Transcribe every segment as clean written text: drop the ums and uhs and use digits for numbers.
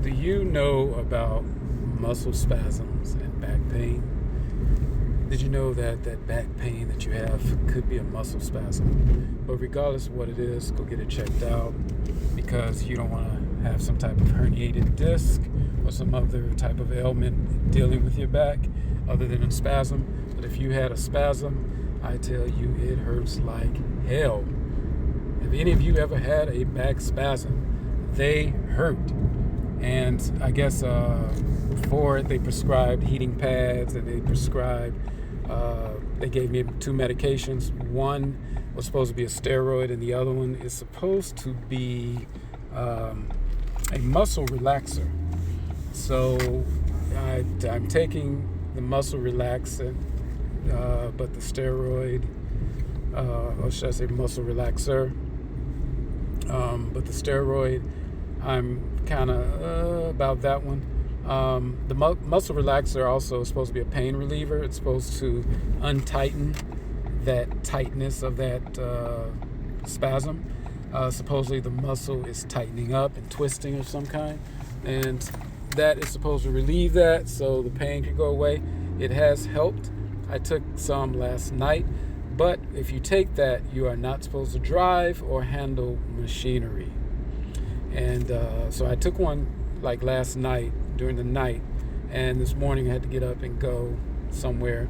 Do you know about muscle spasms and back pain? Did you know that back pain that you have could be a muscle spasm? But regardless of what it is, go get it checked out, because you don't want to have some type of herniated disc or some other type of ailment dealing with your back other than a spasm. But if you had a spasm, I tell you, it hurts like hell. Have any of you ever had a back spasm? They hurt. And I guess for it, they prescribed heating pads, and they gave me 2 medications. One was supposed to be a steroid, and the other one is supposed to be a muscle relaxer. So I'm taking the muscle relaxant, but the steroid, or should I say muscle relaxer, but the steroid, I'm kind of about that one. The muscle relaxer also is supposed to be a pain reliever. It's supposed to untighten that tightness of that spasm. Supposedly the muscle is tightening up and twisting of some kind, and that is supposed to relieve that so the pain can go away. It has helped. I took some last night, but if you take that, you are not supposed to drive or handle machinery. And so I took one like last night during the night, and this morning I had to get up and go somewhere,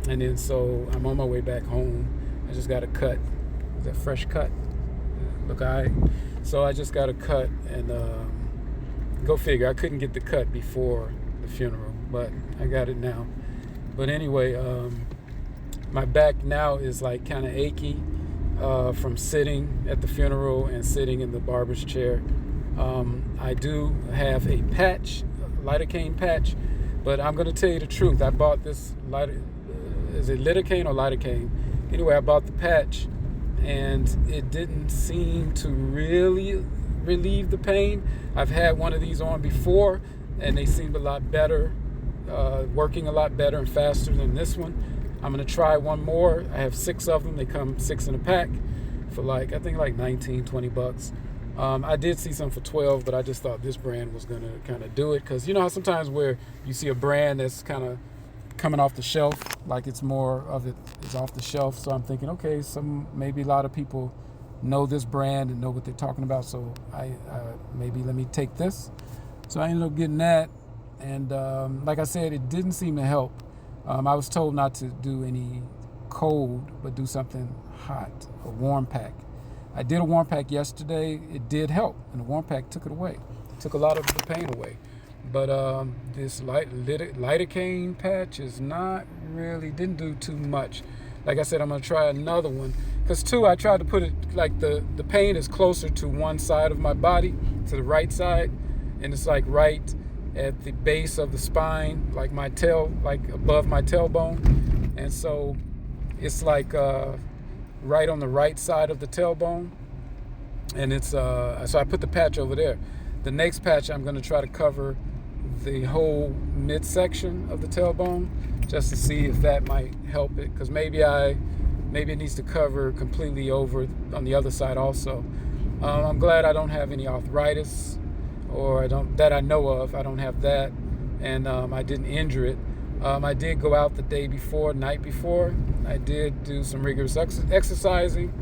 and then so I'm on my way back home. I just got a cut. Is that fresh cut? Look, so I just got a cut, and go figure, I couldn't get the cut before the funeral, but I got it now. But anyway, my back now is like kind of achy from sitting at the funeral and sitting in the barber's chair. I do have a patch, a lidocaine patch, but I'm going to tell you the truth. I bought this is it lidocaine or lidocaine? Anyway, I bought the patch, and it didn't seem to really relieve the pain. I've had one of these on before, and they seemed a lot better, working a lot better and faster than this one. I'm going to try one more. I have 6 of them. They come 6 in a pack for I think like $19-20. I did see some for 12, but I just thought this brand was going to kind of do it, because you know how sometimes where you see a brand that's kind of coming off the shelf, like it's more of it is off the shelf. So I'm thinking, okay, maybe a lot of people know this brand and know what they're talking about, so I maybe let me take this. So I ended up getting that, and like I said, it didn't seem to help. I was told not to do any cold, but do something hot, a warm pack. I did a warm pack yesterday. It did help, and the warm pack took it away. It took a lot of the pain away. But this lidocaine patch is not really, didn't do too much. Like I said, I'm going to try another one. Because I tried to put it, like the pain is closer to one side of my body, to the right side. And it's like right at the base of the spine, like my like above my tailbone. And so it's like right on the right side of the tailbone. And it's, so I put the patch over there. The next patch, I'm going to try to cover the whole midsection of the tailbone, just to see if that might help it, because maybe it needs to cover completely over on the other side also. I'm glad I don't have any arthritis, or that I know of. I don't have that, and I didn't injure it. I did go out the night before. I did do some rigorous exercising.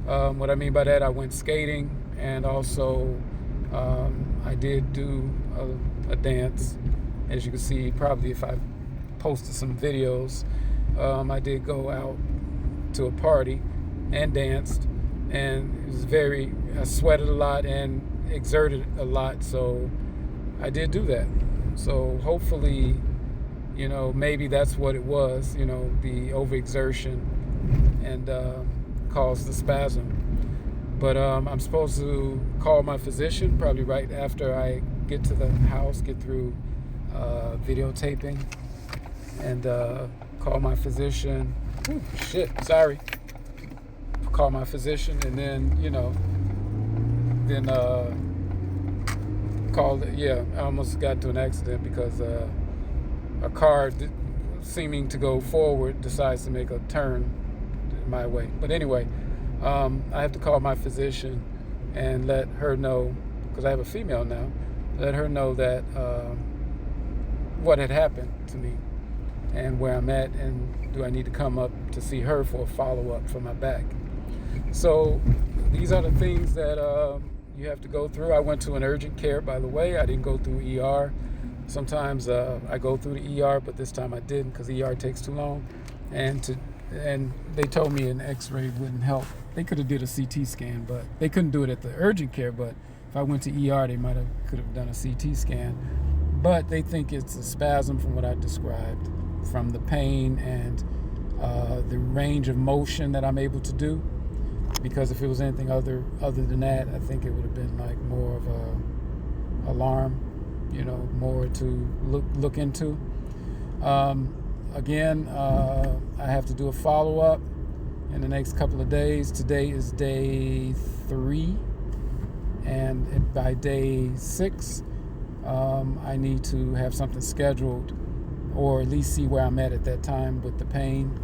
What I mean by that, I went skating, and also I did do a dance. As you can see, probably if I posted some videos, I did go out to a party and danced, and it was I sweated a lot and exerted a lot, so I did do that. So hopefully, maybe that's what it was, the overexertion, and caused the spasm. But I'm supposed to call my physician probably right after I get to the house, get through videotaping, and call my physician. Ooh, call my physician, and then, I almost got into an accident because a car seeming to go forward decides to make a turn my way. But anyway, I have to call my physician and let her know, because I have a female now, let her know that what had happened to me and where I'm at, and do I need to come up to see her for a follow-up for my back. So these are the things that you have to go through. I went to an urgent care, by the way. I didn't go through ER. Sometimes I go through the ER, but this time I didn't because ER takes too long. And they told me an X-ray wouldn't help. They could have did a CT scan, but they couldn't do it at the urgent care. But if I went to ER, they could have done a CT scan. But they think it's a spasm from what I described, from the pain and the range of motion that I'm able to do. Because if it was anything other than that, I think it would have been like more of a alarm, more to look into. Again, I have to do a follow-up in the next couple of days. Today is day 3, and by day 6, I need to have something scheduled, or at least see where I'm at that time with the pain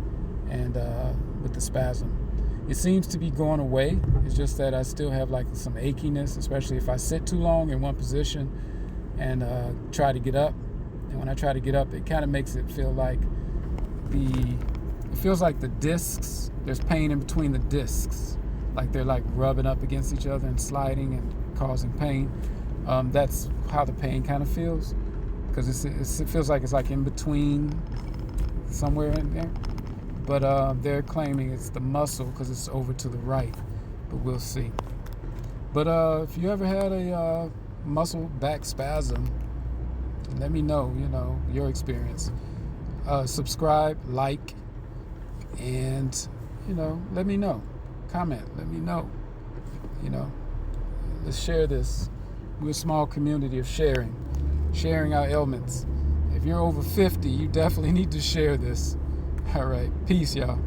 and with the spasm. It seems to be going away. It's just that I still have like some achiness, especially if I sit too long in one position and try to get up. And when I try to get up, it kind of makes it feel like the discs, there's pain in between the discs, like they're like rubbing up against each other and sliding and causing pain. That's how the pain kind of feels, because it feels like it's like in between somewhere in there. But they're claiming it's the muscle because it's over to the right, but we'll see. But if you ever had a muscle back spasm, let me know, your experience. Subscribe, like, and, let me know. Comment, let me know. Let's share this. We're a small community of sharing our ailments. If you're over 50, you definitely need to share this. All right. Peace, y'all.